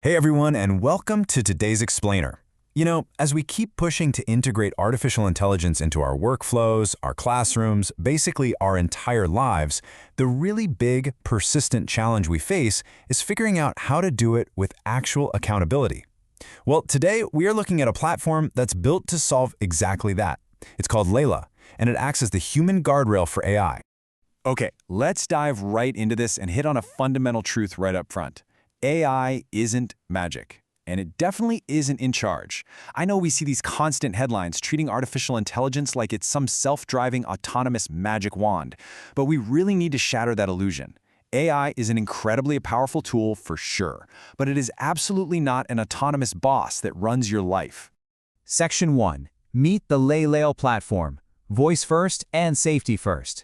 Hey everyone, and welcome to today's explainer. As we keep pushing to integrate artificial intelligence into our workflows, our classrooms, basically our entire lives, the really big, persistent challenge we face is figuring out how to do it with actual accountability. Well, today we are looking at a platform that's built to solve exactly that. It's called LELAIL, and it acts as the human guardrail for AI. Okay, let's dive right into this and hit on a fundamental truth right up front. AI isn't magic, and it definitely isn't in charge. I know we see these constant headlines treating artificial intelligence like it's some self-driving autonomous magic wand, but we really need to shatter that illusion. AI is an incredibly powerful tool for sure, but it is absolutely not an autonomous boss that runs your life. Section 1. Meet the LELAIL platform. Voice first and safety first.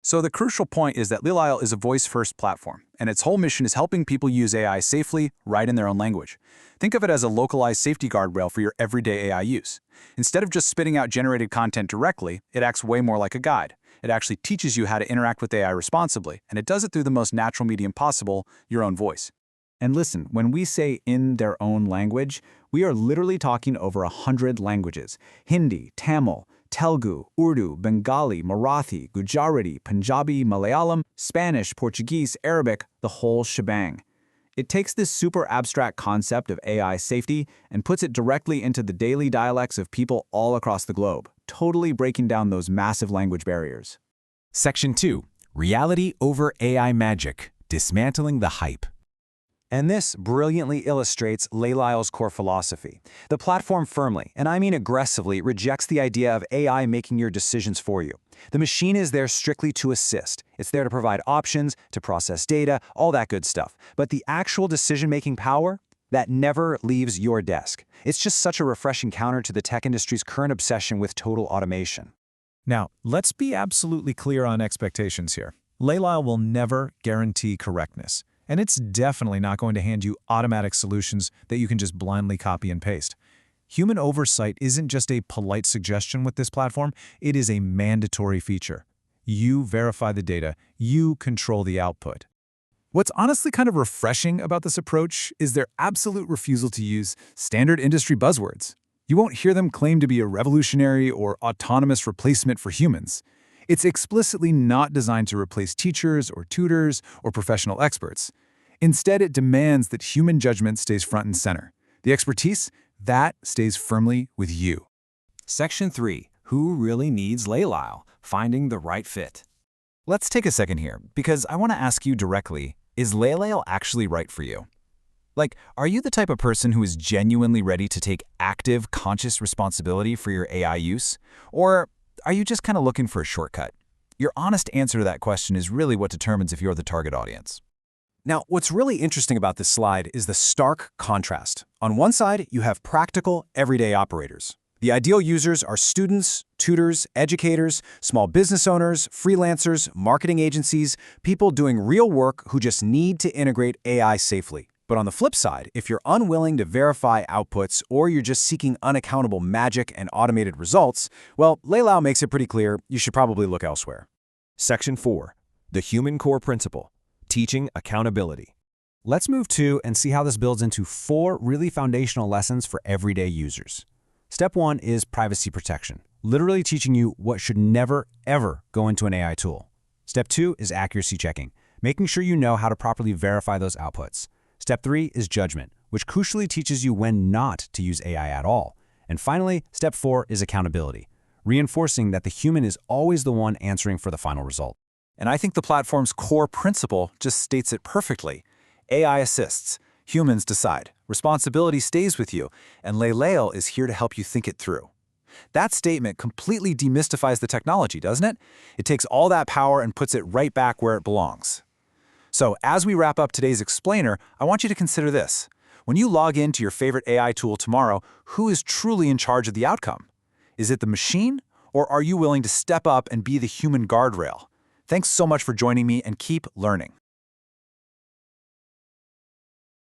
So the crucial point is that LELAIL is a voice-first platform, and its whole mission is helping people use AI safely, right in their own language. Think of it as a localized safety guardrail for your everyday AI use. Instead of just spitting out generated content directly, it acts way more like a guide. It actually teaches you how to interact with AI responsibly, and it does it through the most natural medium possible, your own voice. And listen, when we say in their own language, we are literally talking over 100 languages: Hindi, Tamil, Telugu, Urdu, Bengali, Marathi, Gujarati, Punjabi, Malayalam, Spanish, Portuguese, Arabic, the whole shebang. It takes this super abstract concept of AI safety and puts it directly into the daily dialects of people all across the globe, totally breaking down those massive language barriers. Section 2. Reality over AI magic. Dismantling the hype. And this brilliantly illustrates LELAIL's core philosophy. The platform firmly, and I mean aggressively, rejects the idea of AI making your decisions for you. The machine is there strictly to assist. It's there to provide options, to process data, all that good stuff. But the actual decision-making power, that never leaves your desk. It's just such a refreshing counter to the tech industry's current obsession with total automation. Now, let's be absolutely clear on expectations here. LELAIL will never guarantee correctness. And it's definitely not going to hand you automatic solutions that you can just blindly copy and paste. Human oversight isn't just a polite suggestion with this platform, it is a mandatory feature. You verify the data, you control the output. What's honestly kind of refreshing about this approach is their absolute refusal to use standard industry buzzwords. You won't hear them claim to be a revolutionary or autonomous replacement for humans. It's explicitly not designed to replace teachers or tutors or professional experts. Instead, it demands that human judgment stays front and center. The expertise, that stays firmly with you. Section 3. Who really needs LELAIL? Finding the right fit. Let's take a second here, because I want to ask you directly, is LELAIL actually right for you? Are you the type of person who is genuinely ready to take active, conscious responsibility for your AI use? Or are you just kind of looking for a shortcut? Your honest answer to that question is really what determines if you're the target audience. Now, what's really interesting about this slide is the stark contrast. On one side, you have practical, everyday operators. The ideal users are students, tutors, educators, small business owners, freelancers, marketing agencies, people doing real work who just need to integrate AI safely. But on the flip side, if you're unwilling to verify outputs or you're just seeking unaccountable magic and automated results, well, LELAIL makes it pretty clear you should probably look elsewhere. Section 4. The Human Core Principle. Teaching Accountability. Let's move to and see how this builds into 4 really foundational lessons for everyday users. Step 1 is privacy protection, literally teaching you what should never, ever go into an AI tool. Step 2 is accuracy checking, making sure you know how to properly verify those outputs. Step 3 is judgment, which crucially teaches you when not to use AI at all. And finally, step 4 is accountability, reinforcing that the human is always the one answering for the final result. And I think the platform's core principle just states it perfectly. AI assists, humans decide, responsibility stays with you, and LELAIL is here to help you think it through. That statement completely demystifies the technology, doesn't it? It takes all that power and puts it right back where it belongs. So as we wrap up today's explainer, I want you to consider this. When you log into your favorite AI tool tomorrow, who is truly in charge of the outcome? Is it the machine, or are you willing to step up and be the human guardrail? Thanks so much for joining me, and keep learning.